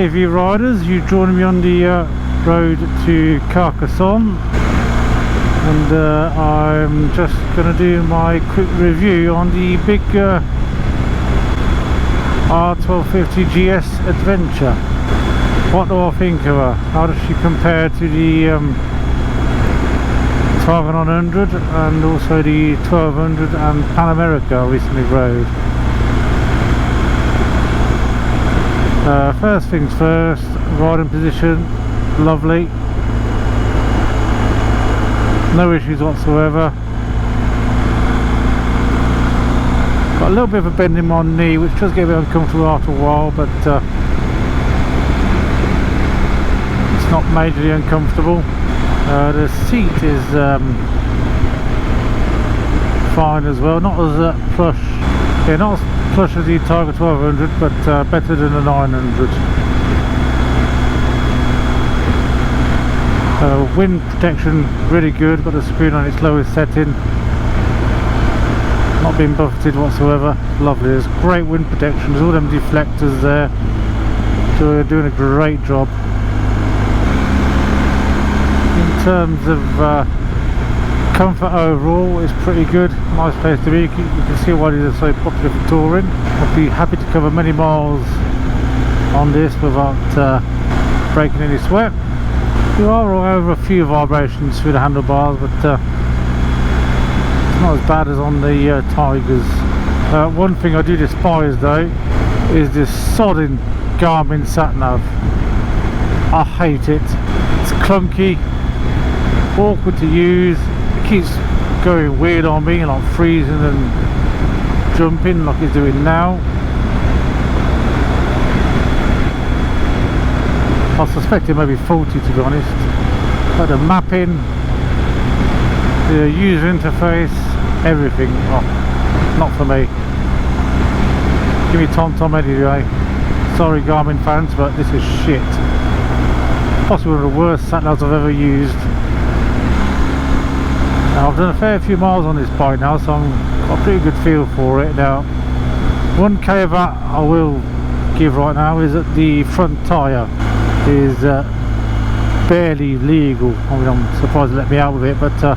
KV riders, you join me on the road to Carcassonne, and I'm just going to do my quick review on the big R1250GS adventure. What do I think of her? How does she compare to the 12900 and also the 1200 and Pan America I recently rode? First things first, riding position, lovely, no issues whatsoever. Got a little bit of a bend in my knee which does get a bit uncomfortable after a while, but it's not majorly uncomfortable. The seat is fine as well, not as plush, yeah, not as plush as the Tiger 1200, but better than the 900. Wind protection really good, got the screen on its lowest setting, not being buffeted whatsoever, lovely. There's great wind protection, there's all them deflectors there, so they're doing a great job. In terms of comfort overall, it's pretty good, nice place to be. You can see why these are so popular for touring. I'd be happy to cover many miles on this without breaking any sweat. You are over a few vibrations through the handlebars, but it's not as bad as on the Tigers. One thing I do despise though is this sodding Garmin sat-nav. I hate it. It's clunky, awkward to use, it keeps going weird on me, like freezing and jumping like it's doing now. I suspect it may be faulty, to be honest, but the mapping, the user interface, everything, oh, not for me. Give me TomTom anyway. Sorry Garmin fans, but this is shit. Possibly one of the worst sat-navs I've ever used. Now, I've done a fair few miles on this bike now, so I've got a pretty good feel for it. Now, one caveat I will give right now is that the front tyre is barely legal. I mean, I'm surprised they let me out with it, but I'll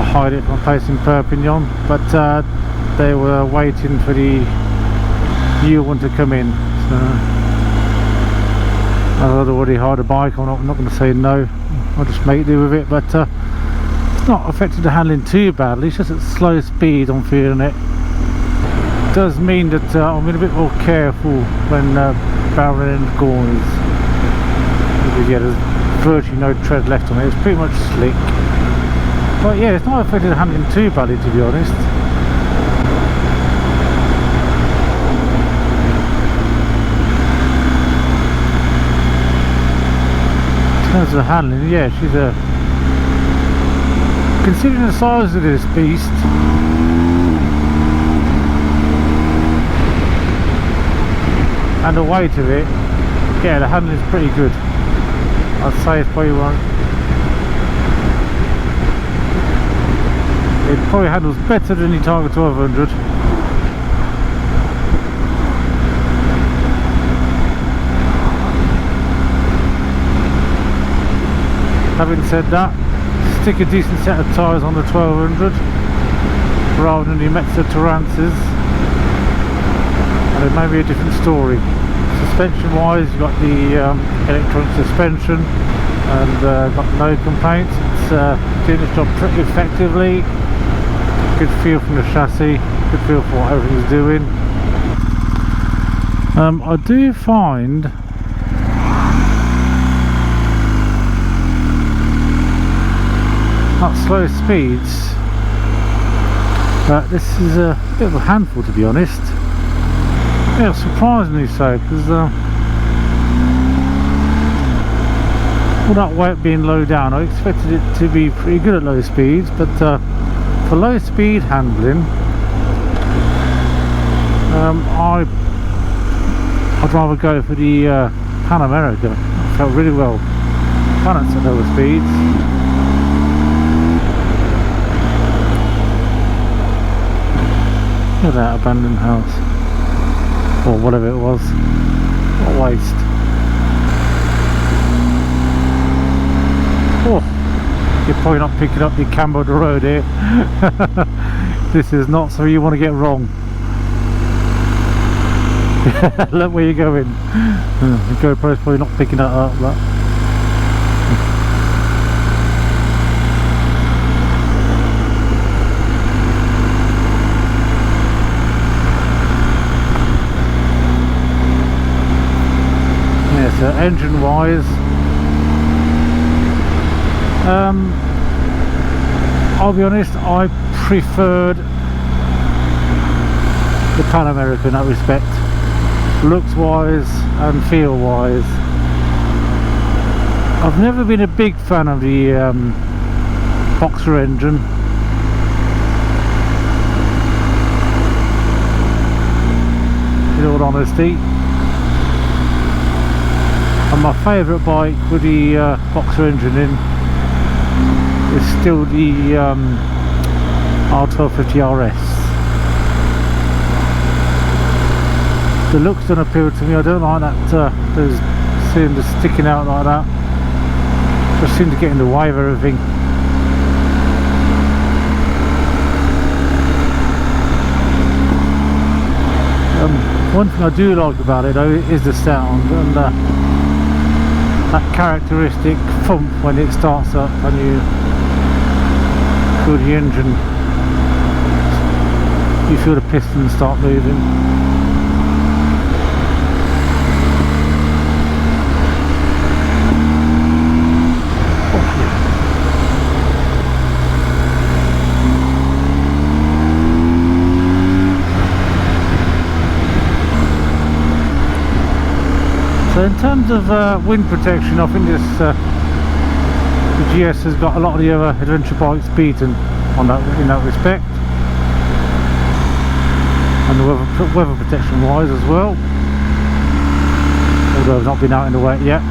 hide it from a place in Perpignan, but they were waiting for the new one to come in, so I'd already hired a bike. I'm not going to say no, I'll just make do with it, but it's not affected the handling too badly. It's just at slow speed I'm feeling it. It does mean that I'm being a bit more careful when barreling in the corners, because yeah, there's virtually no tread left on it. It's pretty much slick, but yeah, it's not affected the handling too badly, to be honest. In terms of handling, yeah, she's a, considering the size of this beast, and the weight of it, yeah, the handling is pretty good. I'd say it's probably one, it probably handles better than the Tiger 1200. Having said that, stick a decent set of tyres on the 1200 rather than the Metza Tarances, and it may be a different story. Suspension wise, you've got the electronic suspension, and got no complaints. It's doing its job pretty effectively. Good feel from the chassis, good feel for what everything's doing. I do find at slow speeds this is a bit of a handful, to be honest. Yeah, surprisingly so, because all that weight being low down, I expected it to be pretty good at low speeds, but for low speed handling, I'd rather go for the Pan America. It felt really well balanced at lower speeds. Look at that abandoned house. or whatever it was. What a waste. Oh, you're probably not picking up the camber of the road here. This is not something you want to get wrong. Look where you're going. The GoPro's probably not picking that up, but yeah, so engine wise, I'll be honest, I preferred the Pan America in that respect, looks wise and feel wise. I've never been a big fan of the boxer engine. In all honesty, and my favourite bike with the boxer engine in is still the R1250GS. The looks don't appeal to me. I don't like that those cylinders sticking out like that. Just seem to get in the way of everything. One thing I do like about it though is the sound and that characteristic thump when it starts up and you feel the engine, you feel the pistons start moving. So in terms of wind protection, I think this the GS has got a lot of the other adventure bikes beaten on that, in that respect, and the weather protection wise as well, although I've not been out in the wet yet.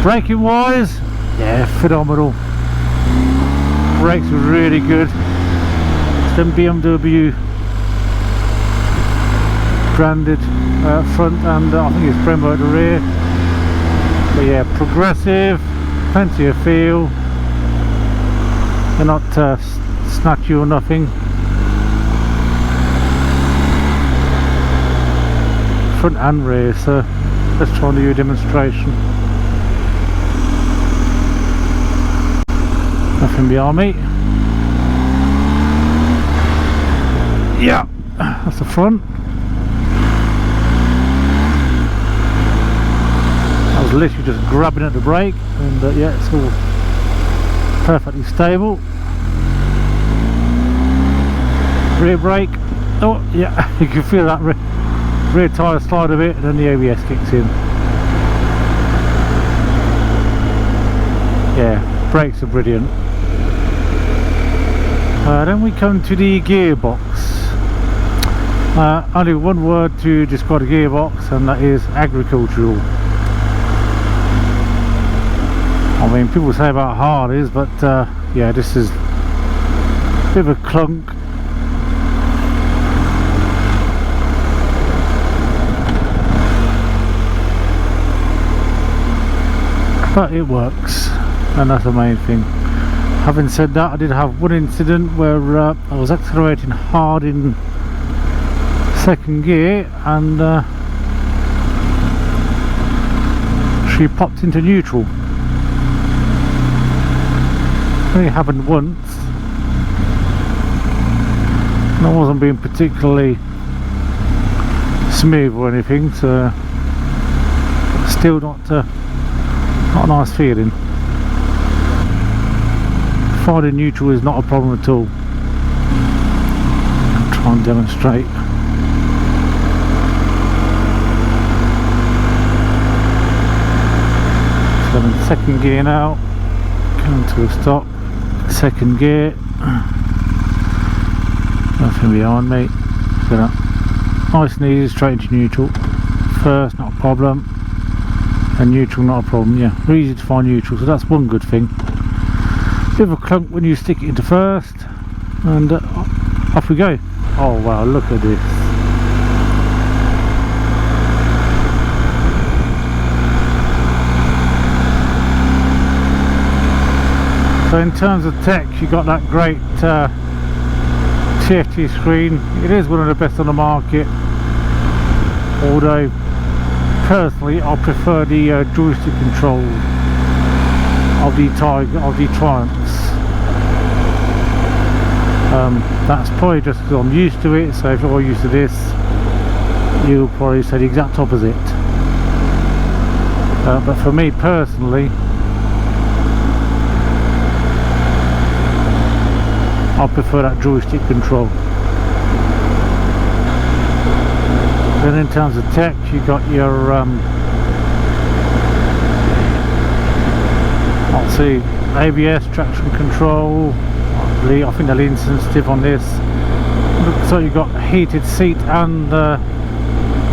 Braking wise, yeah, phenomenal. Brakes are really good. Some BMW branded front and I think it's Brembo at the rear. But yeah, progressive, plenty of feel. They're not snatchy or nothing. Front and rear, so let's try and do a demonstration. Nothing behind me. Yeah, that's the front. I was literally just grabbing at the brake, and yeah, it's all perfectly stable. Rear brake. Oh yeah, you can feel that rear tyre slide a bit, and then the ABS kicks in. Yeah, brakes are brilliant. Then we come to the gearbox. Only one word to describe the gearbox, and that is agricultural. I mean, people say about Harleys, but yeah, this is a bit of a clunk. But it works, and that's the main thing. Having said that, I did have one incident where I was accelerating hard in second gear and she popped into neutral. It only happened once, and I wasn't being particularly smooth or anything, so still not a nice feeling. Finding neutral is not a problem at all. I'll try and demonstrate. So I'm in second gear now, going to a stop, second gear, nothing behind me, so nice and easy, straight into neutral, first not a problem, And neutral, not a problem. Yeah, very easy to find neutral, so that's one good thing. Bit of a clunk when you stick it into first, and off we go. Oh wow, look at this. So in terms of tech, you got that great TFT screen. It is one of the best on the market, although personally I prefer the joystick control of the Triumphs. That's probably just because I'm used to it, so if you're used to this, you'll probably say the exact opposite. But for me personally, I prefer that joystick control. Then in terms of tech, you got your let's see, ABS, traction control. I think they're lean sensitive on this. So you got heated seat and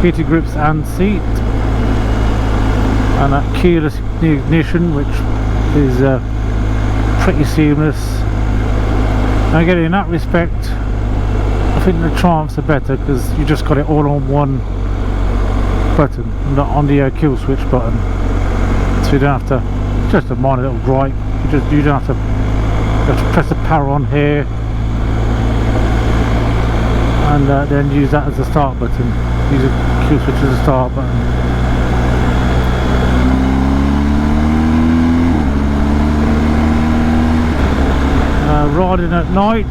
heated grips and seat, and that keyless ignition, which is pretty seamless. And again, in that respect, I think the Triumphs are better because you just got it all on one button, not on the kill switch button. So you don't have to, just a minor little gripe, you don't have to press the power on here and then use that as a start button. Use a kill switch as a start button. Riding at night,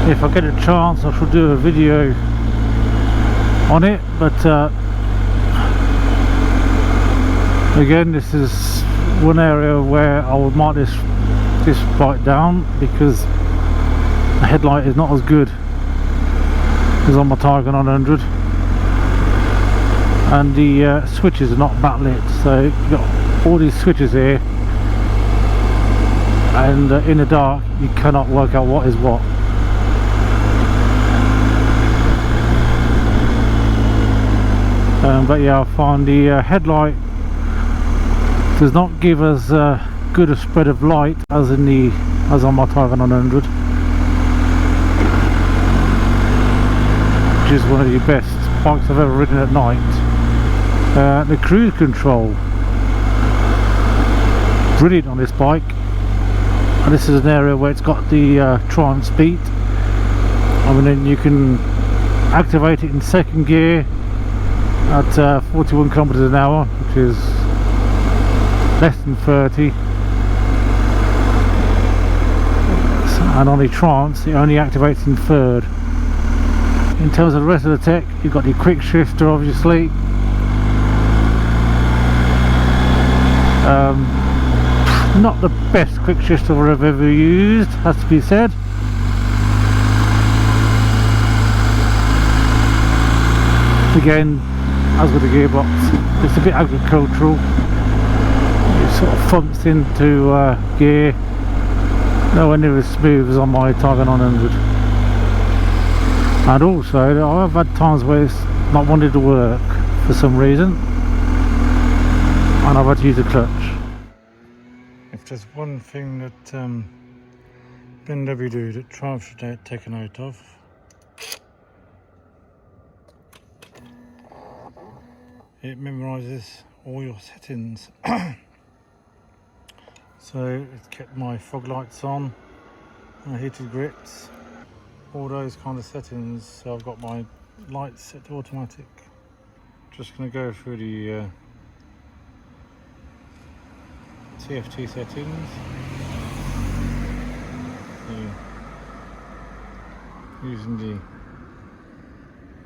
if I get a chance I shall do a video on it, but again, this is one area where I would mark this bike down because the headlight is not as good as on my Tiger 900, and the switches are not backlit, so you've got all these switches here, and in the dark you cannot work out what is what. But yeah, I find the headlight does not give as good a spread of light as on my Tiger 900, which is one of the best bikes I've ever ridden at night. The cruise control, brilliant on this bike. And this is an area where it's got the Triumph speed. I mean, then you can activate it in second gear at 41 kilometers an hour, which is less than 30. And on the Triumphs, it only activates in third. In terms of the rest of the tech, you've got the quick shifter, obviously. Not the best quick shifter I've ever used, has to be said. Again, as with the gearbox, it's a bit agricultural. It sort of thumps into gear, nowhere near as smooth as on my Tiger 900. And also, I've had times where it's not wanted to work for some reason, and I've had to use the clutch. If there's one thing that BMW do that Triumph should take a note of, it memorises all your settings. So it's kept my fog lights on, my heated grips, all those kind of settings. So I've got my lights set to automatic. Just going to go through the TFT settings. So, using the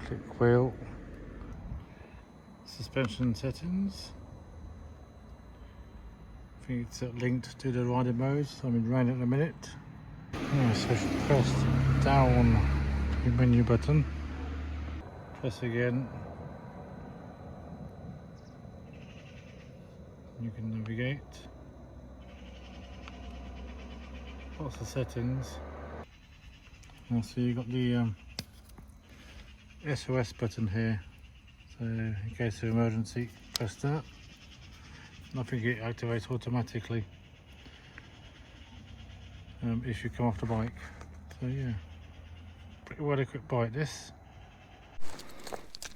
click wheel. Suspension settings. I think it's linked to the riding mode, so I'm in rain at the minute. Yeah, so I should press down the menu button. Press again. You can navigate. Lots of settings. Also, you've got the SOS button here. So So in case of emergency, press that. Nothing it activates automatically if you come off the bike. So yeah, pretty well equipped bike this.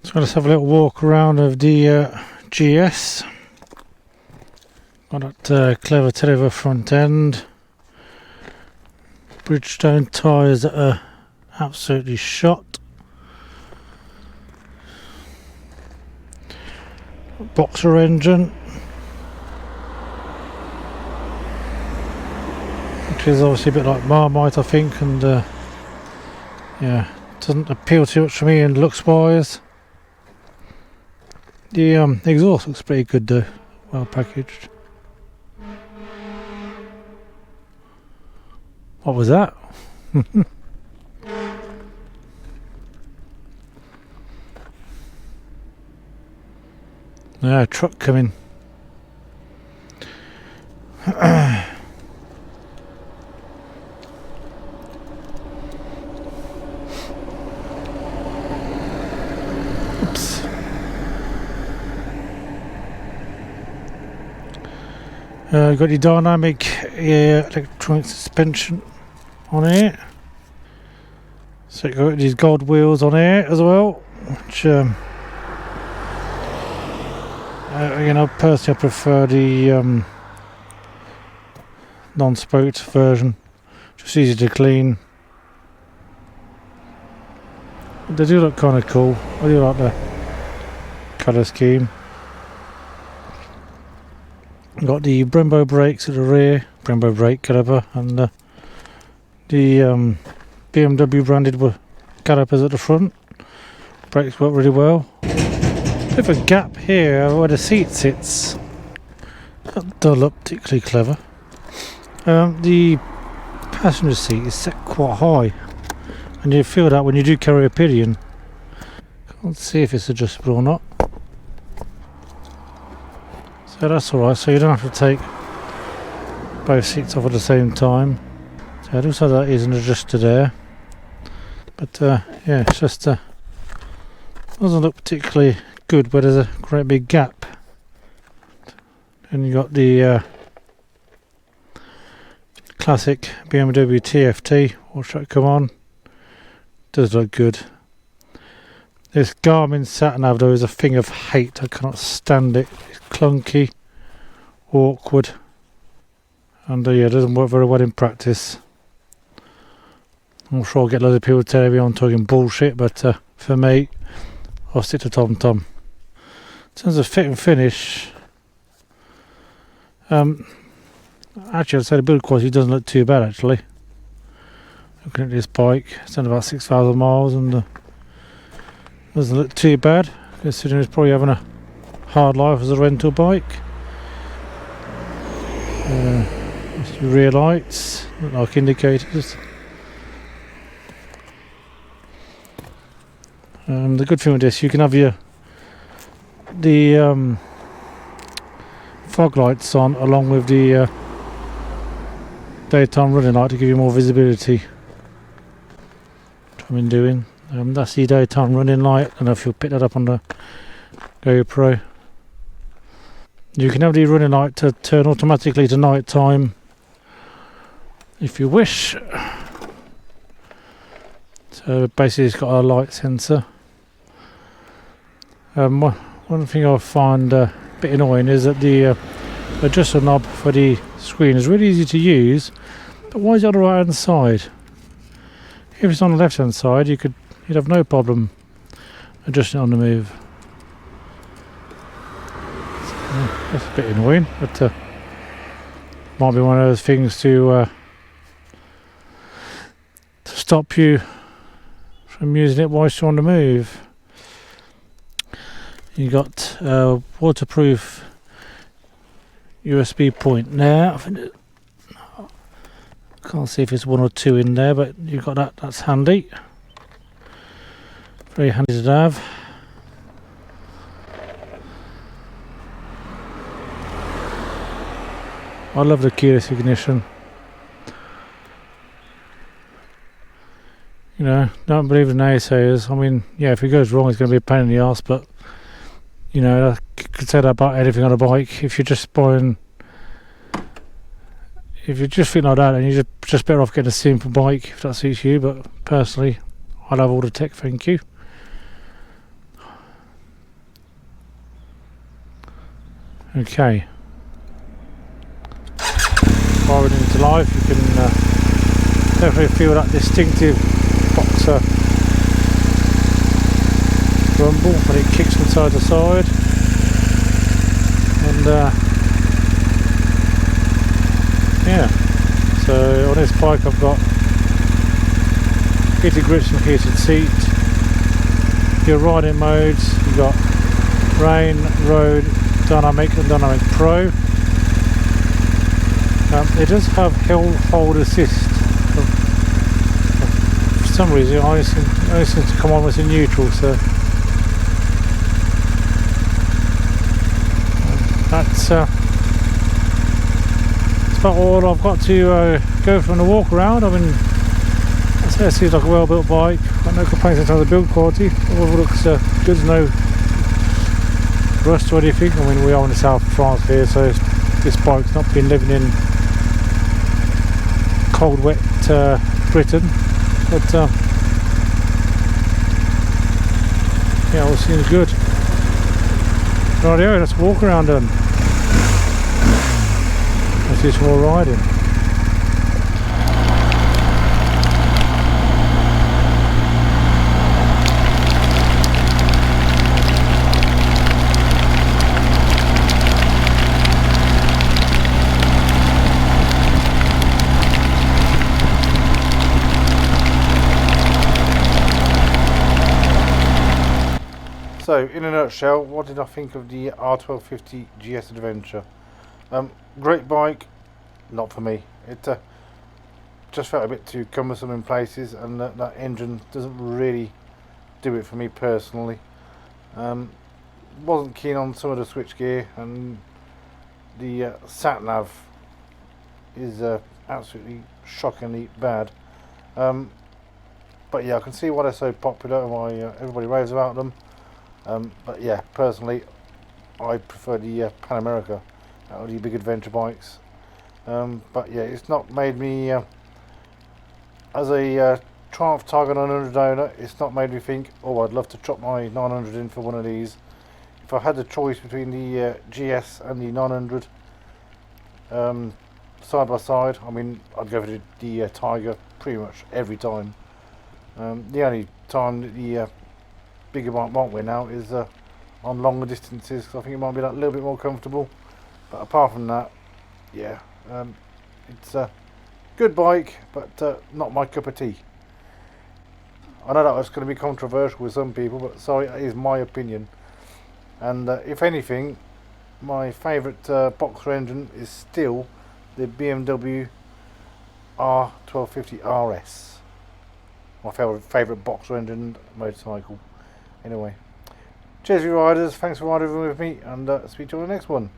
So let's have a little walk around of the GS. Got that clever Telever front end. Bridgestone tyres that are absolutely shot. Boxer engine, which is obviously a bit like Marmite, I think, and yeah, doesn't appeal too much to me in looks wise. The exhaust looks pretty good though, well packaged. What was that? Yeah, truck coming. Oops. Got your dynamic electronic suspension on here. So you've got these gold wheels on here as well, which you know, personally I prefer the non-spoked version, just easy to clean. They do look kind of cool. I do like the colour scheme. Got the Brembo brakes at the rear, Brembo brake caliper, and the BMW branded calipers at the front. Brakes work really well. Bit of a gap here where the seat sits. That does look particularly clever. The passenger seat is set quite high, and you feel that when you do carry a pillion. Can't see if it's adjustable or not. So that's alright, so you don't have to take both seats off at the same time. So it looks like that is an adjuster there. But yeah, it's just doesn't look particularly good where there's a great big gap. And you got the classic BMW TFT. Watch that come on. Does look good. This Garmin sat-nav though is a thing of hate. I cannot stand it. It's clunky, awkward, and yeah, it doesn't work very well in practice. I'm sure I'll get loads of people telling me I'm talking bullshit, but for me, I'll stick to TomTom. In terms of fit and finish, actually I'd say the build quality doesn't look too bad actually. Looking at this bike, it's done about 6,000 miles and doesn't look too bad, considering it's probably having a hard life as a rental bike. Rear lights, look like indicators. The good thing with this, you can have the fog lights on along with the daytime running light to give you more visibility. Which I've been doing. That's the daytime running light. I don't know if you'll pick that up on the GoPro. You can have the running light to turn automatically to night time if you wish. So basically it's got a light sensor. One thing I find a bit annoying is that the adjuster knob for the screen is really easy to use, but why is it on the right hand side? If it's on the left hand side you'd have no problem adjusting it on the move. So, that's a bit annoying, but might be one of those things to stop you from using it whilst you're on the move. You got waterproof USB point there. I think can't see if it's one or two in there, but you've got that. That's handy. Very handy to have. I love the keyless ignition. You know, don't believe the naysayers. I mean, yeah, if it goes wrong, it's going to be a pain in the arse, but you know, I could say that about anything on a bike. If you're just buying, if you're just feeling like that, then you're just better off getting a simple bike if that suits you. But personally, I love all the tech, thank you. Okay, firing into life, you can definitely feel that distinctive boxer rumble when it kicks from side to side. And yeah, so on this bike I've got heated grips and heated seat. Your riding modes, you've got rain, road, dynamic and dynamic pro. It does have hill hold assist. For some reason I seem to come on with a neutral, so that's about all I've got to go from the walk around. I mean, it seems like a well built bike. Got no complaints in terms of build quality. All looks good. There's no rust or anything. I mean, we are in the south of France here, so this bike's not been living in cold, wet Britain. But yeah, all seems good. Rightio, let's walk around then. Let's do some more riding. So, in a nutshell, what did I think of the R1250GS Adventure? Great bike, not for me. It just felt a bit too cumbersome in places, and that engine doesn't really do it for me personally. Wasn't keen on some of the switchgear, and the sat nav is absolutely shockingly bad. But yeah, I can see why they're so popular and why everybody raves about them. But yeah, personally, I prefer the Pan America out of the big adventure bikes. But yeah, it's not made me, as a Triumph Tiger 900 owner, it's not made me think, oh, I'd love to chop my 900 in for one of these. If I had the choice between the GS and the 900 side by side, I mean, I'd go for the Tiger pretty much every time. The only time that the bigger bike won't win out is on longer distances, because I think it might be that little bit more comfortable. But apart from that, yeah, it's a good bike, but not my cup of tea. I know that was going to be controversial with some people, but sorry, that is my opinion. And if anything, my favourite boxer engine is still the BMW R1250RS. My favourite boxer engine motorcycle. Anyway, cheers you riders, thanks for riding with me, and speak to you on the next one.